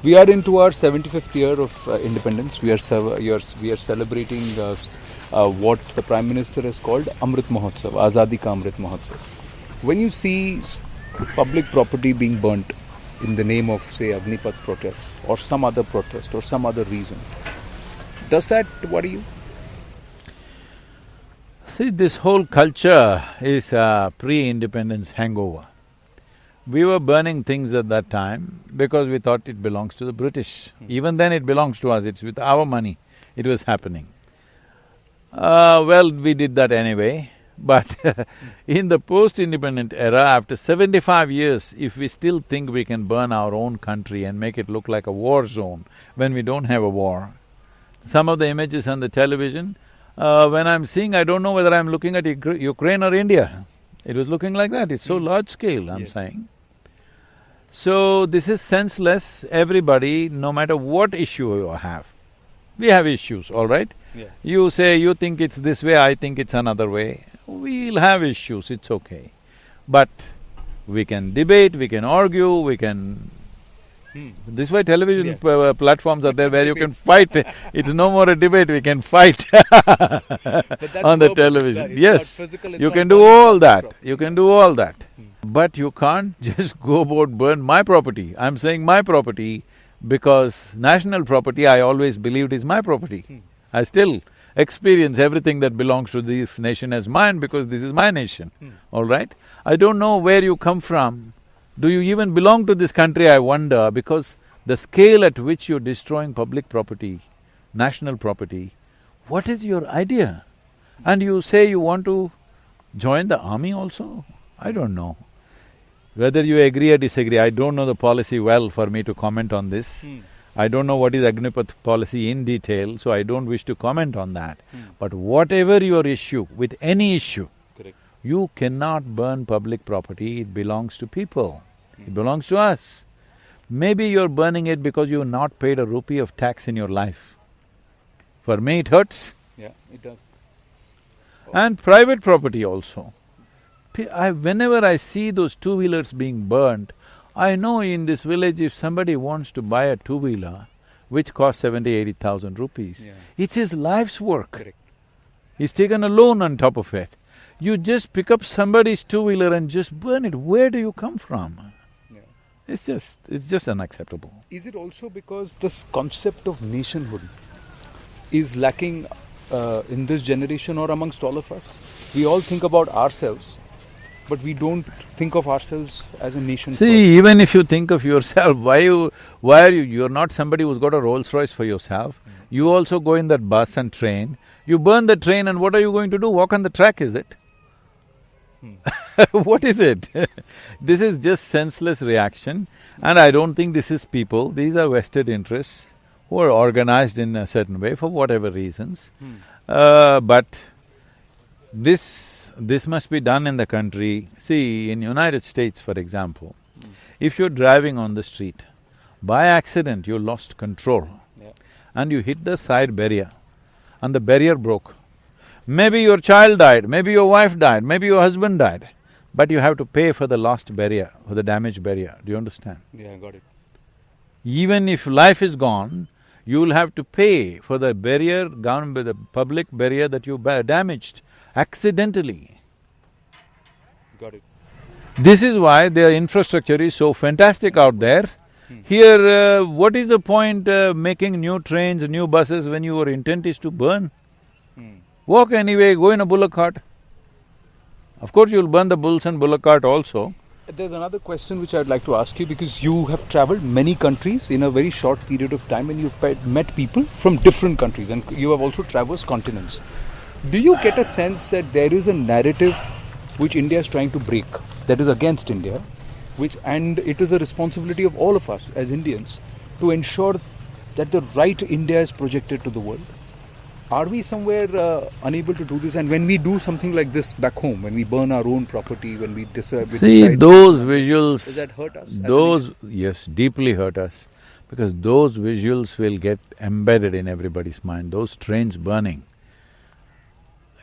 We are into our 75th year of independence. We are celebrating what the Prime Minister has called Amrit Mahotsav, Azadi Ka Amrit Mahotsav. When you see public property being burnt in the name of, say, Agnipath protests or some other protest or some other reason, does that worry you? See, this whole culture is a pre-independence hangover. We were burning things at that time because we thought it belongs to the British. Even then it belongs to us, it's with our money it was happening. Well, we did that anyway, but in the post-independent era, after 75 years, if we still think we can burn our own country and make it look like a war zone when we don't have a war, some of the images on the television, when I'm seeing, I don't know whether I'm looking at Ukraine or India. It was looking like that, it's so large scale, I'm saying. So, this is senseless. Everybody, no matter what issue you have, we have issues, all right? Yeah. You say you think it's this way, I think it's another way. We'll have issues, it's okay. But we can debate, we can argue, we can… This way television platforms are there where you can fight. It's no more a debate, we can fight on the television. Yes, you can do all that, you can do all that. But you can't just go about burn my property. I'm saying my property because national property I always believed is my property. I still experience everything that belongs to this nation as mine because this is my nation, all right? I don't know where you come from. Do you even belong to this country, I wonder, because the scale at which you're destroying public property, national property, what is your idea? And you say you want to join the army also? I don't know. Whether you agree or disagree, I don't know the policy well for me to comment on this. I don't know what is Agnipath policy in detail, so I don't wish to comment on that. But whatever your issue, with any issue, you cannot burn public property, it belongs to people, it belongs to us. Maybe you're burning it because you've not paid a rupee of tax in your life. For me it hurts. Yeah, it does. And private property also. Whenever I see those two-wheelers being burnt, I know in this village if somebody wants to buy a two-wheeler, which costs 70,000–80,000 rupees, it's his life's work. Correct. He's taken a loan on top of it. You just pick up somebody's two-wheeler and just burn it, where do you come from? It's just unacceptable. Is it also because this concept of nationhood is lacking in this generation or amongst all of us? We all think about ourselves, but we don't think of ourselves as a nation first. See, even if you think of yourself, why are you… You're not somebody who's got a Rolls Royce for yourself. You also go in that bus and train. You burn the train and what are you going to do? Walk on the track, is it? What is it? This is just senseless reaction, and I don't think this is people, these are vested interests who are organized in a certain way for whatever reasons. But this must be done in the country. See, in United States, for example, if you're driving on the street, by accident you lost control and you hit the side barrier and the barrier broke. Maybe your child died, maybe your wife died, maybe your husband died, but you have to pay for the lost barrier, for the damaged barrier. Do you understand? Yeah, I got it. Even if life is gone, you'll have to pay for the barrier, gone by the public barrier that you damaged accidentally. Got it. This is why their infrastructure is so fantastic out there. Here, what is the point making new trains, new buses when your intent is to burn? Walk anyway, go in a bullock cart. Of course, you'll burn the bulls and bullock cart also. There's another question which I'd like to ask you, because you have travelled many countries in a very short period of time and you've met people from different countries and you have also traversed continents. Do you get a sense that there is a narrative which India is trying to break, that is against India, and it is a responsibility of all of us as Indians to ensure that the right India is projected to the world? Are we somewhere unable to do this? And when we do something like this back home, when we burn our own property, when we decide… See, those visuals… Does that hurt us? Yes, deeply hurt us, because those visuals will get embedded in everybody's mind. Those trains burning,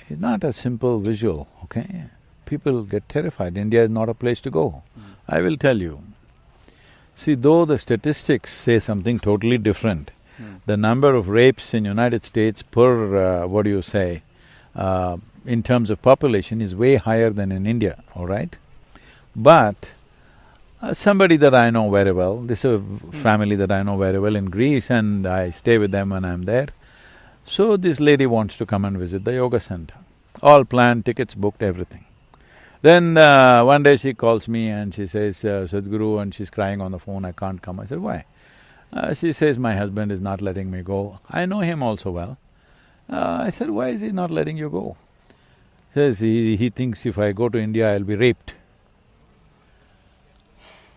it's not a simple visual, okay? People get terrified. India is not a place to go. I will tell you. See, though the statistics say something totally different, the number of rapes in United States per, in terms of population is way higher than in India, all right? But somebody that I know very well, this is a family that I know very well in Greece and I stay with them when I'm there. So this lady wants to come and visit the yoga center. All planned, tickets booked, everything. Then one day she calls me and she says, Sadhguru, and she's crying on the phone, I can't come. I said, why? She says, my husband is not letting me go. I know him also well. I said, why is he not letting you go? Says, he thinks if I go to India, I'll be raped.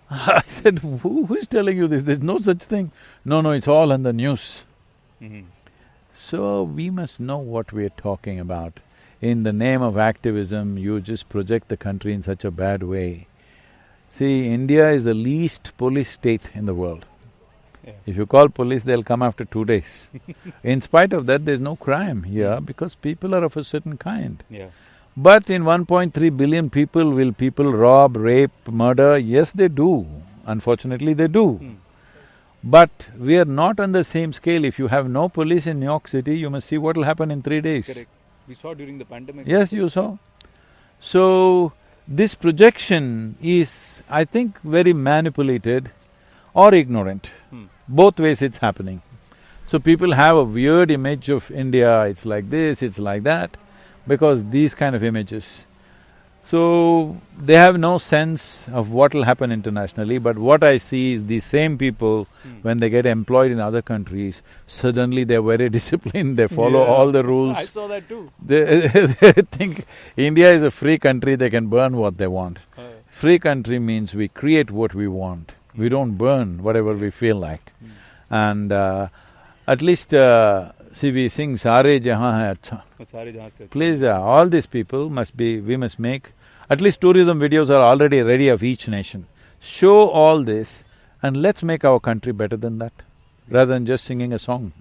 I said, who is telling you this? There's no such thing. No, it's all in the news. So we must know what we're talking about. In the name of activism, you just project the country in such a bad way. See, India is the least police state in the world. Yeah. If you call police, they'll come after 2 days. In spite of that, there's no crime here because people are of a certain kind. Yeah. But in 1.3 billion people, will people rob, rape, murder? Yes, they do. Unfortunately, they do. But we are not on the same scale. If you have no police in New York City, you must see what will happen in 3 days. Correct. We saw during the pandemic. Yes, you saw. So, this projection is, I think, very manipulated or ignorant. Both ways it's happening. So people have a weird image of India, it's like this, it's like that, because these kind of images. So, they have no sense of what will happen internationally, but what I see is these same people, when they get employed in other countries, suddenly they're very disciplined, they follow all the rules. I saw that too. They think India is a free country, they can burn what they want. Free country means we create what we want, we don't burn whatever we feel like. And at least, see, we sing Sare Jahan Hai Acha. Please, all these people we must make, at least tourism videos are already ready of each nation. Show all this and let's make our country better than that, rather than just singing a song.